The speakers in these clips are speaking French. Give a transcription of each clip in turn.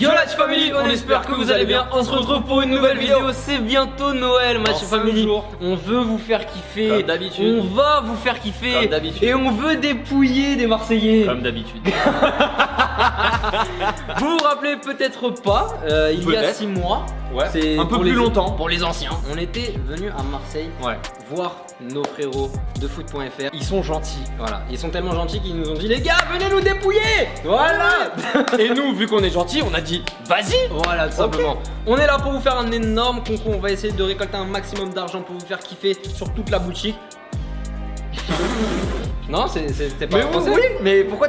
Yo la Match Family, on espère que vous allez bien. On se retrouve pour une nouvelle vidéo. C'est bientôt Noël, Match Family. On veut vous faire kiffer. Comme d'habitude. On va vous faire kiffer. Comme d'habitude. Et on veut dépouiller des Marseillais. Comme d'habitude. Vous vous rappelez peut-être pas, il y a 6 mois. Ouais. C'est un peu pour plus les, longtemps. Pour les anciens. On était venu à Marseille voir nos frérots de foot.fr. Ils sont gentils. Voilà, ils sont tellement gentils qu'ils nous ont dit les gars, venez nous dépouiller. Voilà. Et nous, vu qu'on est gentils, on a dit vas-y. Voilà, tout simplement. On est là pour vous faire un énorme concours. On va essayer de récolter un maximum d'argent pour vous faire kiffer sur toute la boutique. Non, c'était pas français. Oui, mais pourquoi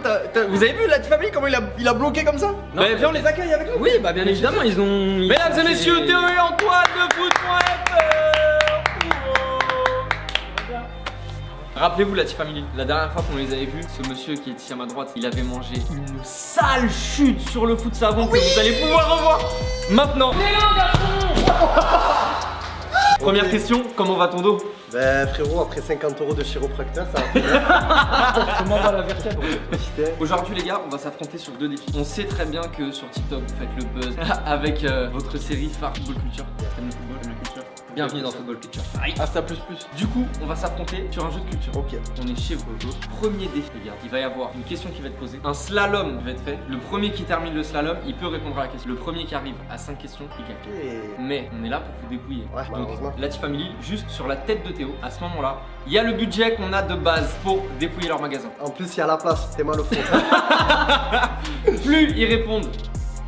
vous avez vu la famille comment il a bloqué comme ça? Non, bah, viens, on les accueille avec nous. Oui, bah bien évidemment, ils ont. Mesdames et messieurs, Théo et Antoine de foot.fr. Rappelez-vous la famille, la dernière fois qu'on les avait vus, ce monsieur qui est ici à ma droite, il avait mangé une sale chute sur le foot savon que vous allez pouvoir revoir maintenant. Première question, comment va ton dos? Ben frérot, après 50 € de chiropracteur, ça va bien. Comment va la vertèbre? Aujourd'hui les gars, on va s'affronter sur 2 défis. On sait très bien que sur TikTok vous faites le buzz avec votre série phare Football Culture. T'aimes le football, la culture? Bienvenue dans Football Culture. Asta plus plus. Du coup, on va s'affronter sur un jeu de culture. Ok. On est chez vous. Premier défi les gars, il va y avoir une question qui va être posée. Un slalom va être fait. Le premier qui termine le slalom, il peut répondre à la question. Le premier qui arrive à 5 questions, il gagne. Et... Mais on est là pour vous débrouiller. Ouais, Donc, malheureusement. la Family, juste sur la tête de Théo, à ce moment-là, il y a le budget qu'on a de base pour dépouiller leur magasin. En plus, il y a la place, t'es mal au fond. Plus ils répondent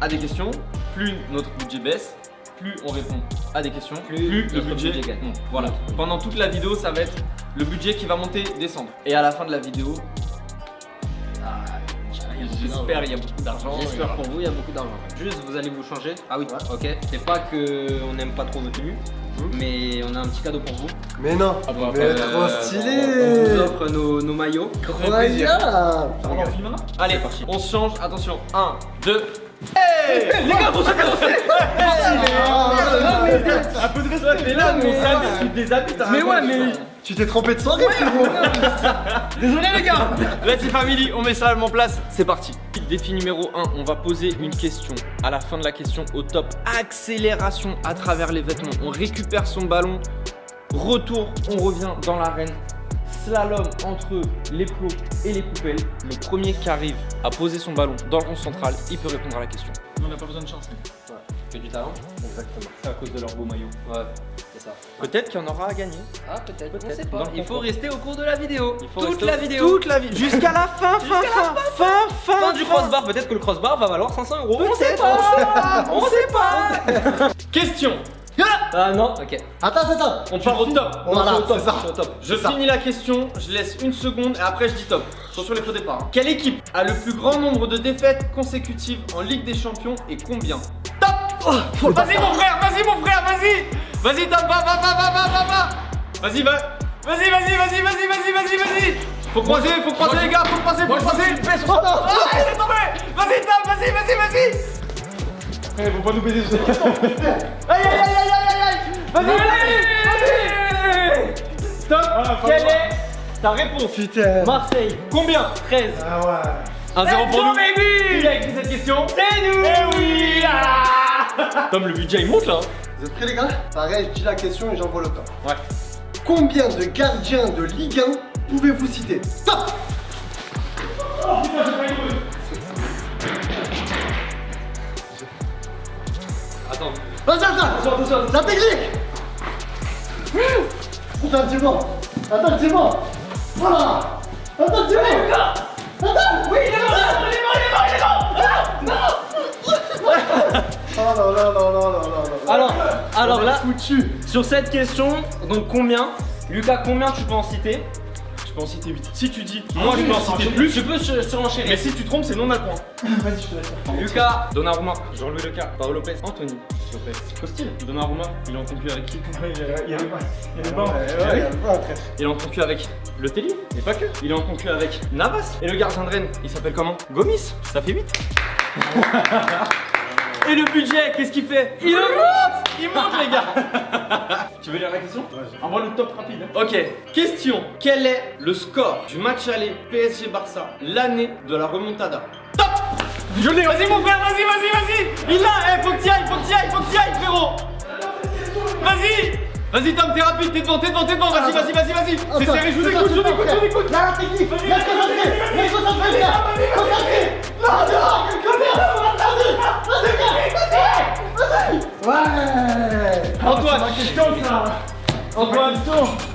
à des questions, plus notre budget baisse. Plus on répond à des questions, plus le notre budget gagne. monte. Voilà. Pendant toute la vidéo, ça va être le budget qui va monter, descendre. Et à la fin de la vidéo, j'espère il y a beaucoup d'argent. J'espère pour vous, il y a beaucoup d'argent. Juste, vous allez vous changer. Ah oui, ok. C'est pas que on n'aime pas trop vos tenues, mais on a un petit cadeau pour vous. Mais non, Ah bah, mais on trop On vous stylé. offre nos maillots. Incroyable. On en filme un? Allez, C'est parti. on se change. Attention, 1, 2. Hey les gars, vous savez un peu de respect. T'es là, mais ça, tu déshabilles. Mais ouais, mais Tu t'es trompé de soirée, frérot. Désolé les gars. Let's Family, on met ça en place, c'est parti. Défi numéro 1, on va poser une question. À la fin de la question, au top, accélération à travers les vêtements. On récupère son ballon, retour, on revient dans l'arène. Slalom entre les plots et les poubelles. Le premier qui arrive à poser son ballon dans le rond central, il peut répondre à la question. On n'a pas besoin de chance. que du talent. Exactement. C'est à cause de leur beau maillot. Ouais, c'est ça. Peut-être qu'il y en aura à gagner. Ah, peut-être, on Peut-être. sait pas. Donc, Il faut on- rester au cours de la vidéo. Il faut Toute rester la vidéo. Toute la vidéo. Jusqu'à la fin, Fin du crossbar. Peut-être que le crossbar va valoir 500 €. On sait pas. On sait pas. Question. Ah non, ok. Attends. On part au top. Voilà, Non, c'est au top. c'est ça. C'est au top. Je C'est ça. finis la question, je laisse une seconde et après je dis top. Attention les faux départs. hein. Quelle équipe a le plus grand nombre de défaites consécutives en Ligue des Champions et combien? Top. Vas-y mon frère, vas-y. Vas-y top, va. Vas-y, vas-y. Faut croiser les gars, faut croiser. Laisse tomber. Vas-y top, vas-y. Eh, faut pas nous baiser sur cette question. Aïe. Vas-y. Top. Quelle est ta réponse? Putain. Marseille, Combien? 13. Ah ouais. 1-0 pour nous. baby. Qui a écrit cette question? C'est nous. Eh oui. Tom, le budget il monte là. Vous êtes prêts, les gars? Pareil, je dis la question et j'envoie le temps. Ouais. Combien de gardiens de Ligue 1 pouvez-vous citer? Top. Attends. Attends. La technique. Attends, dis-moi. Voilà. Attends, dis-moi. Oui, il est Oh là. Alors là, Foutu. sur cette question, donc combien? Lucas, combien tu peux en citer? Je peux en citer 8. Si tu dis, moi je peux en citer plus. Tu peux surenchérir. Mais si tu trompes, c'est non à point. Vas-y, je te laisse. Lucas, Donnarumma, Jean-Louis Leclerc, Paolo Lopez, Anthony, s'il vous plaît. Costil, Donnarumma, il est en concu avec qui? Il y a les Ouais, bancs. Il est en concu avec Le Telly, mais pas que. Il est en concu avec Navas. Et le gardien de Rennes, il s'appelle comment? Gomis, ça fait 8. Et le budget, qu'est-ce qu'il fait? Il monte les gars. Tu veux lire la question? Envoie le top rapide. Ok, question. Quel est le score du match aller PSG Barça l'année de la remontada? Top. Je l'ai. Vas-y mon frère, vas-y. Il l'a. Faut que t'y ailles, frérot. Vas-y. Vas-y Tom, t'es rapide, t'es devant. Vas-y. C'est serré, je vous écoute. Là, la technique. Laisse concentrer, les gars. Concentré. Non. Vas-y. Ouais. Antoine, Ma question, ça. Antoine,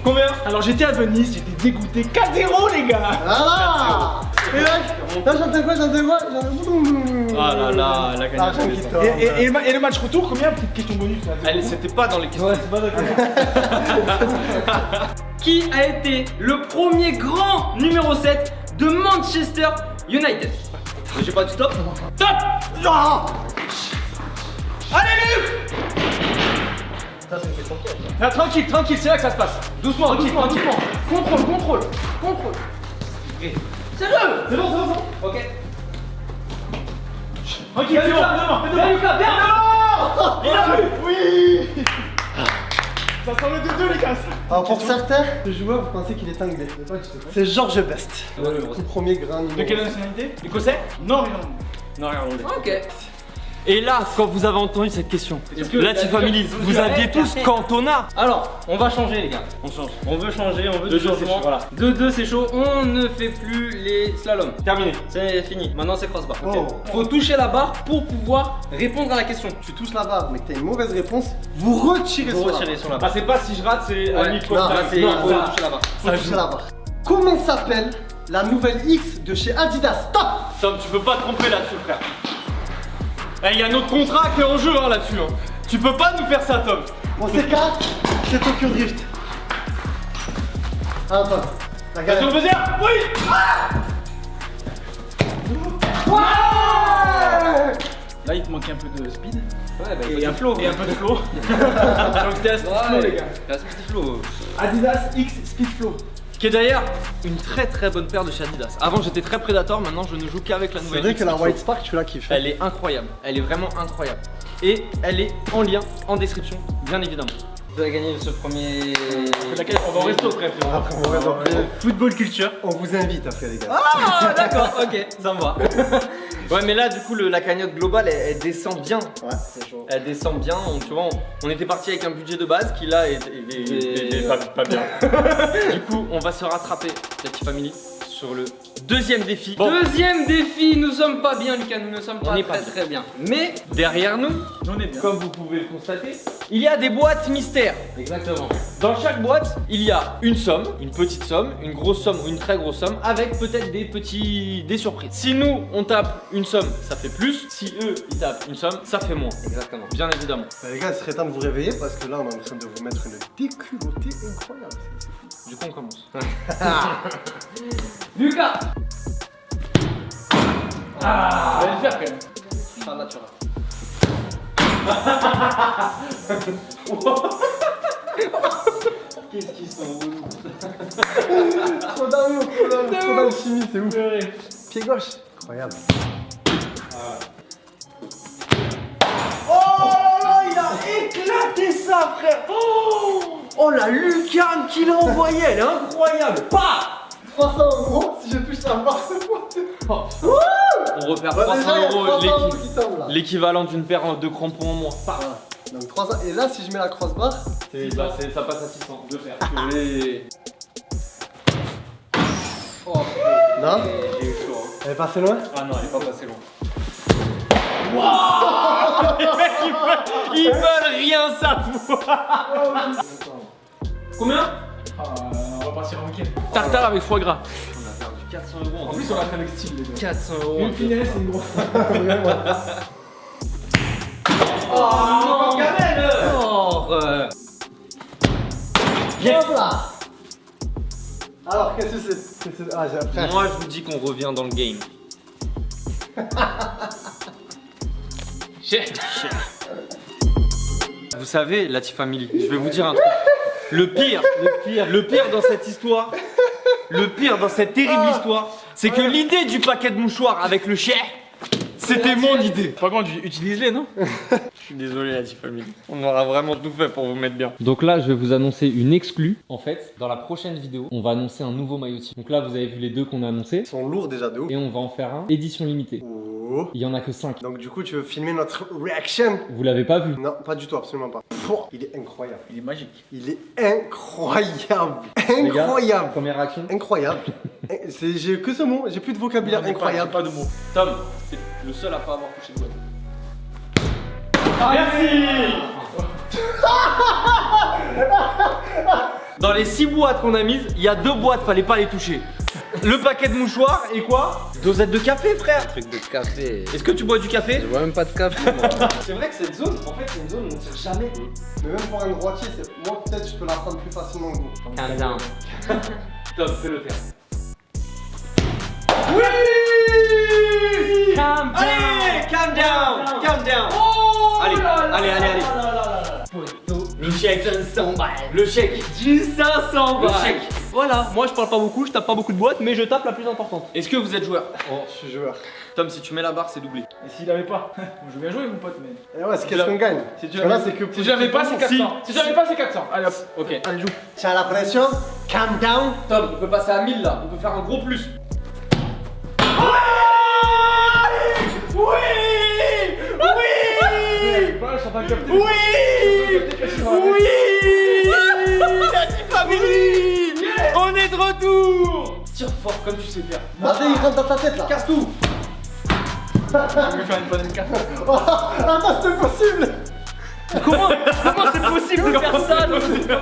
combien? Alors j'étais à Venise, j'étais dégoûté. 4-0, les gars. Voilà. Et là, j'entends quoi? Ah là là, la gagnante. Et le match retour, combien? Petite question bonus là. C'était pas dans les questions. Ouais, c'est pas d'accord. Qui a été le premier grand numéro 7 de Manchester United? J'ai pas du top. Top. Non. Allez Luc. Là, tranquille, c'est là que ça se passe. Doucement. Contrôle. Sérieux? C'est bon. Ok. Tranquille, c'est bon. Viens Lucas, viens. Il a vu. Oui. Ça sent le 2-2, les gars. Alors pour certains, ce joueur, vous pensez qu'il est anglais. C'est George Best. Tout premier grand numéro. De quelle nationalité? Écossais? Nord-irlandais. Ok. Et là, quand vous avez entendu cette question, la Team Family, vous aviez tous Cantona. Alors, on va changer les gars. On change. On veut changer, on veut Deux du deux, c'est changement. chaud, voilà. 2-2 c'est chaud, on ne fait plus les slaloms. Terminé. C'est fini, maintenant c'est crossbar. Oh. Faut toucher la barre pour pouvoir répondre à la question. Tu touches la barre, mais que t'as une mauvaise réponse, vous retirez Vous sur la retirez barre. sur la Ah, barre. c'est pas si je rate, c'est à Ouais, mi-temps. là c'est non, faut ça- toucher la barre. Faut toucher la barre. Comment s'appelle la nouvelle X de chez Adidas? Stop. Tom, tu peux pas te tromper là-dessus, frère. Il y a notre contrat qui est en jeu là-dessus. Tu peux pas nous faire ça, Tom. Bon, c'est 4, c'est Tokyo Drift. Ah, Antoine, la Attention, galère. deuxième. Oui. Là, il te manque un peu de speed. Ouais, bah, Et un flow. Et un peu de flow. Donc c'était à speed Ouais, flow, les gars. la speed flow. Adidas X Speed Flow. Qui est d'ailleurs une très bonne paire de chez Adidas. Avant j'étais très Predator, maintenant je ne joue qu'avec la C'est nouvelle. vrai X que la Speed White Flow. Spark, tu la kiffes. Elle est incroyable, elle est vraiment incroyable. Et elle est en lien, en description, bien évidemment. Vous avez gagné ce premier. Laquelle on va au resto après. Après, on va dans Football culture. On vous invite après, les gars. Ah d'accord, ok, ça me va. Ouais mais là du coup la cagnotte globale elle descend bien. Ouais, c'est chaud. Elle descend bien, tu vois, on était parti avec un budget de base qui là est Pas bien. Du coup on va se rattraper, la Team Family, sur le deuxième défi. Deuxième défi, nous sommes pas bien Lucas, nous ne sommes pas n'est pas très bien. Mais Derrière nous, J'en ai bien. comme vous pouvez le constater, il y a des boîtes mystères. exactement. Dans chaque boîte, il y a une somme, une petite somme, une grosse somme ou une très grosse somme, avec peut-être des surprises. Si nous, on tape une somme, ça fait plus. Si eux, ils tapent une somme, ça fait moins. Exactement. Bien évidemment. Bah, les gars, il serait temps de vous réveiller parce que là, on est en train de vous mettre une déculottée incroyable. Du coup, on commence. Lucas. Ah, on va le faire quand même. Pas naturel. Qu'est-ce qu'ils sont relous. Trop d'alchimie, c'est ouf. Pied gauche. Incroyable. Oh, il a éclaté ça, frère. Oh, la lucarne qu'il a envoyée, elle est incroyable. Pas 300 € si je touche la barre ce mois. On repère Bah, 300 déjà, il y a 300 € € qui tombent là. l'équivalent d'une paire de crampons en moins. Voilà. Donc 300. Et là, si je mets la crossbar, Ça passe à 600 de faire. non, J'ai eu chaud. elle est passée loin. Ah non, elle est pas passée loin. Ils veulent rien savoir. Combien? On va partir en week-end. Tartare avec foie gras. On a perdu 400 € En plus, on va faire avec style, les gars. 400 € Une finesse et une grosse. Oh, gamelle. Hop là. Alors, qu'est-ce que c'est? Ah, j'ai après. Moi, je vous dis qu'on revient dans le game. Vous savez, la Team Family, je vais vous dire un truc. Le pire dans cette histoire, le pire dans cette terrible histoire, c'est que l'idée du paquet de mouchoirs avec le chien, C'était mon idée. Par contre, utilise-les, non? Je suis désolé, la Family. On aura vraiment tout fait pour vous mettre bien. Donc là, je vais vous annoncer une exclue. En fait, dans la prochaine vidéo, on va annoncer un nouveau maillot team. Donc là, vous avez vu les deux qu'on a annoncés. Ils sont lourds déjà de ouf. Et on va en faire un édition limitée. Oh. Il y en a que 5. Donc du coup, tu veux filmer notre reaction? Vous l'avez pas vu? Non, pas du tout, absolument pas. Pouah, il est incroyable. Il est magique. Il est incroyable. Les gars, Incroyable. première réaction. Incroyable. J'ai que ce mot, j'ai plus de vocabulaire. Incroyable. Pas de mots. Tom, c'est le seul à pas avoir touché de boîte. Merci. Dans les 6 boîtes qu'on a mises, il y a 2 boîtes, fallait pas les toucher. Le paquet de mouchoirs et quoi? Dosette de café, frère. Truc de café. Est-ce que tu bois du café? Je vois même pas de café, moi. C'est vrai que cette zone, en fait, c'est une zone où on tire jamais. Mais même pour un droitier, moi peut-être je peux la prendre plus facilement que vous. Calm down. Tom, fais-le faire. Oui. Calm down. Allez, calm down, calm down. Oh Allez, là là allez, là allez, là allez. là là là là. Le chèque. 500 balles. Le chèque. Du 500 Le balles. chèque. Voilà, moi je parle pas beaucoup, je tape pas beaucoup de boîtes, mais je tape la plus importante. Est-ce que vous êtes joueur? Oh, je suis joueur. Tom, si tu mets la barre, c'est doublé. Et s'il avait pas? Moi, je veux bien jouer, mon pote, mais. Et ouais, c'est qu'est-ce qu'on gagne? Si tu Voilà, avais c'est que si j'avais pas, c'est 400. Si j'avais pas, c'est 400. Allez hop. Ok. Allez, joue. Tiens la pression, calm down. Tom, on peut passer à 1000 là. On peut faire un gros plus. Ouais, je suis en train de capter. Oui. Family. On est de retour. Tire fort comme tu sais faire. Attends, il rentre dans ta tête là. Casse tout. Je vais faire une bonne carte. Attends, c'est possible. Comment c'est possible de faire ça comme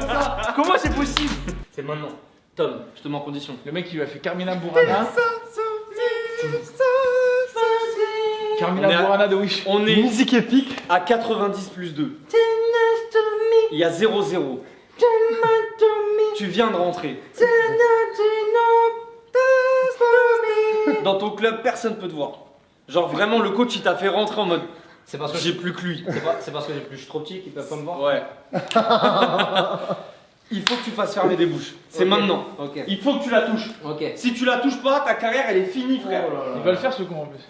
ça? Comment c'est possible? C'est maintenant. Tom, je te mets en condition. Le mec, il lui a fait Carmina Burana. Carmina On est à- Burana de Wish. On est Musique épique. à 90 plus 2. Il y a 0-0. Tu viens de rentrer. Dans ton club, personne peut te voir. Genre vraiment, le coach il t'a fait rentrer en mode C'est parce que j'ai plus que lui. c'est parce que je suis trop petit qu'ils peuvent pas me voir. Ouais. Il faut que tu fasses fermer des bouches. C'est Ok. maintenant. Ok. Il faut que tu la touches. Ok. Si tu la touches pas, ta carrière elle est finie, frère. Il va le faire ce con en plus.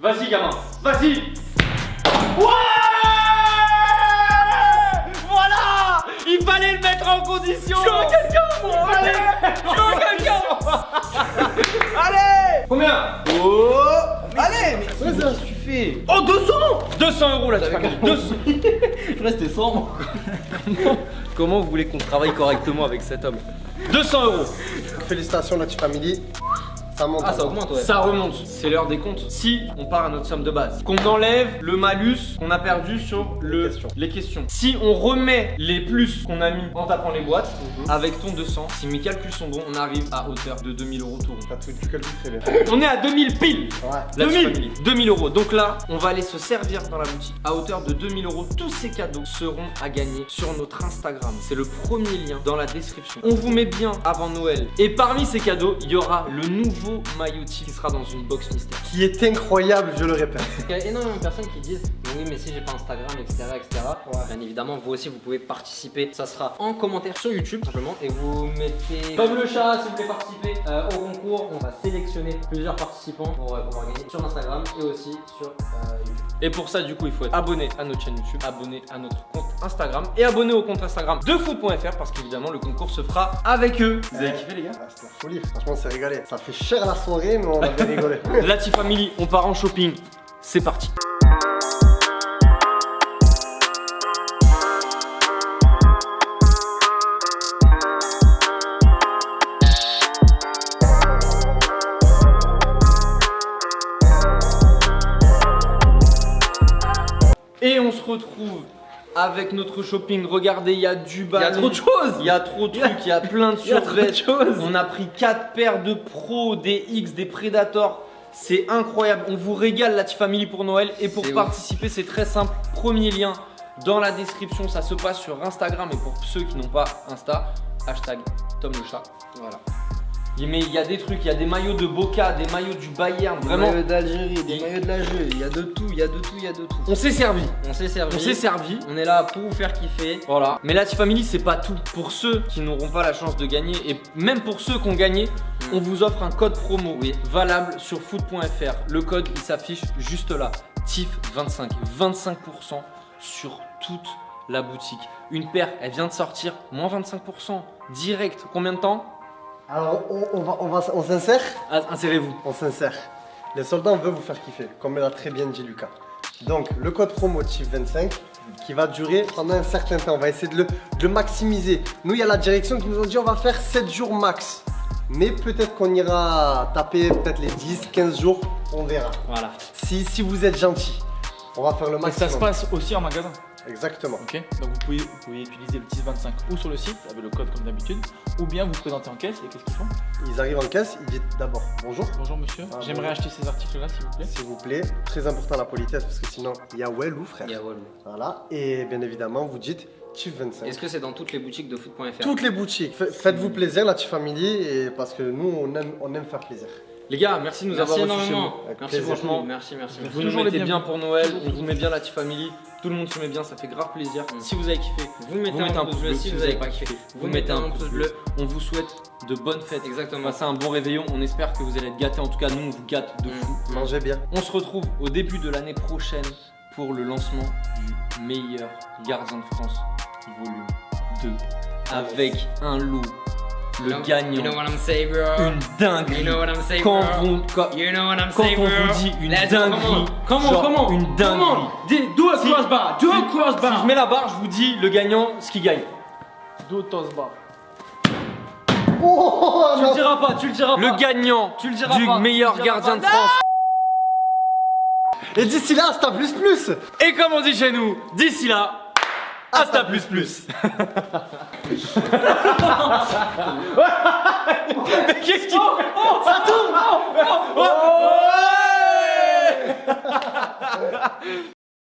Vas-y, gamin. Vas-y. Ouais. Voilà. Il fallait le mettre en condition. Je veux quelqu'un, moi. Allez. Je veux quelqu'un. Allez. Combien? Oh. Allez. Mais qu'est-ce que tu fais? Oh, 200. 200 euros là, tu famille. 200. Je restais 100 moi. Comment vous voulez qu'on travaille correctement avec cet homme? 200 euros. Félicitations la family. Ça monte. Ah, ça augmente, ouais. Ça remonte, c'est l'heure des comptes. Si on part à notre somme de base, qu'on enlève le malus qu'on a perdu sur les questions. Si on remet les plus qu'on a mis en tapant les boîtes, avec ton 200, si mes calculs sont bons, on arrive à hauteur de 2000 euros tout rond. Tu calcules très bien. On est à 2000 pile. Ouais. La 2000, 2000 euros. Donc là, on va aller se servir dans la boutique. À hauteur de 2000 euros, tous ces cadeaux seront à gagner sur notre Instagram. C'est le premier lien dans la description. On vous met bien avant Noël. Et parmi ces cadeaux, il y aura le nouveau maillot qui sera dans une box mystère. Qui est incroyable, je le répète. Il y a énormément de personnes qui disent oui mais si j'ai pas Instagram etc. Ouais. Bien évidemment vous aussi vous pouvez participer. Ça sera en commentaire sur YouTube simplement et vous mettez Comme le chat, si vous voulez participer. au concours. On va sélectionner plusieurs participants pour pouvoir gagner sur Instagram et aussi sur YouTube. Et pour ça, du coup, il faut être abonné à notre chaîne YouTube, abonné à notre compte Instagram et abonné au compte Instagram de foot.fr parce qu'évidemment, le concours se fera avec eux. Vous avez kiffé, les gars? Ah, c'était la folie, franchement, c'est régalé. Ça fait cher la soirée, mais on a bien rigolé. La Family, on part en shopping. C'est parti. Et on se retrouve avec notre shopping. Regardez, il y a du bas. Il y a trop de choses. Il y a trop de trucs, il y a plein de Il y a trop de survêtements. choses. On a pris 4 paires de Pro, des X, des Predator. C'est incroyable. On vous régale la Family pour Noël. Et pour C'est ouf. participer, c'est très simple. Premier lien dans la description. Ça se passe sur Instagram. Et pour ceux qui n'ont pas Insta, hashtag Tom le chat. Voilà. Mais il y a des trucs, il y a des maillots de Boca, des maillots du Bayern, Des vraiment. maillots d'Algérie, des maillots de la jeu, il y a de tout, il y a de tout, il y a de tout. On s'est servi. On s'est servi. On s'est servi. On est là pour vous faire kiffer. Voilà. Mais la Team Family, c'est pas tout. Pour ceux qui n'auront pas la chance de gagner, et même pour ceux qui ont gagné, on vous offre un code promo valable sur foot.fr. Le code, il s'affiche juste là. TIF25. 25% sur toute la boutique. Une paire, elle vient de sortir, moins 25%. Direct. Combien de temps? Alors, on s'insère. Ah, insérez-vous. On s'insère. Les soldats, on veut vous faire kiffer, comme l'a très bien dit Lucas. Donc, le code promo TIF25 qui va durer pendant un certain temps. On va essayer de le maximiser. Nous, il y a la direction qui nous a dit on va faire 7 jours max. Mais peut-être qu'on ira taper peut-être les 10, 15 jours, on verra. Voilà. Si vous êtes gentil, on va faire le Et maximum. ça se passe aussi en magasin. Exactement. Ok. Donc vous pouvez utiliser le 1025 ou sur le site avec le code comme d'habitude, ou bien vous présentez en caisse et qu'est-ce qu'ils font? Ils arrivent en caisse, ils disent d'abord bonjour. Bonjour monsieur, Ah, j'aimerais bonjour. acheter ces articles-là s'il vous plaît. S'il vous plaît, très important la politesse parce que sinon il y a Walou frère. Il y a Walou. Voilà, et bien évidemment vous dites TIF25. Est-ce que c'est dans toutes les boutiques de foot.fr? Toutes les boutiques, faites-vous plaisir la Team Family et parce que nous on aime faire plaisir. Les gars, merci de nous Merci avoir reçus chez vous. énormément. Avec Merci plaisir. franchement. Merci. Vous nous Toujours mettez les bien bienvenus. pour Noël, on vous met bien la Team Family, tout le monde se met bien, ça fait grave plaisir. Si vous avez kiffé, Vous mettez un pouce bleu si vous avez pas kiffé. vous mettez un pouce bleu. On vous souhaite de bonnes fêtes. Exactement. Passez un bon réveillon, on espère que vous allez être gâtés, en tout cas nous on vous gâte de fou. Mangez bien. On se retrouve au début de l'année prochaine pour le lancement du meilleur gardien de France volume 2 avec un lot, le gagnant, You know what I'm saying, bro. une dinguerie. You know what I'm saying, Quand bro. quand You know what I'm on saying, bro. vous dit une Let's go, dinguerie, come on, genre come on, une dinguerie. Do a Si- crossbar, do a Si crossbar. je mets la barre, je vous dis le gagnant, ce qui gagne. Do a tossbar. Oh Tu le diras pas, tu le diras pas. Le gagnant Tu le diras du pas, meilleur tu le diras gardien pas. de France. Et d'ici là, hasta plus plus. Et comme on dit chez nous, d'ici là, hasta plus plus. Mais qu'est-ce qu'il... Ça tourne.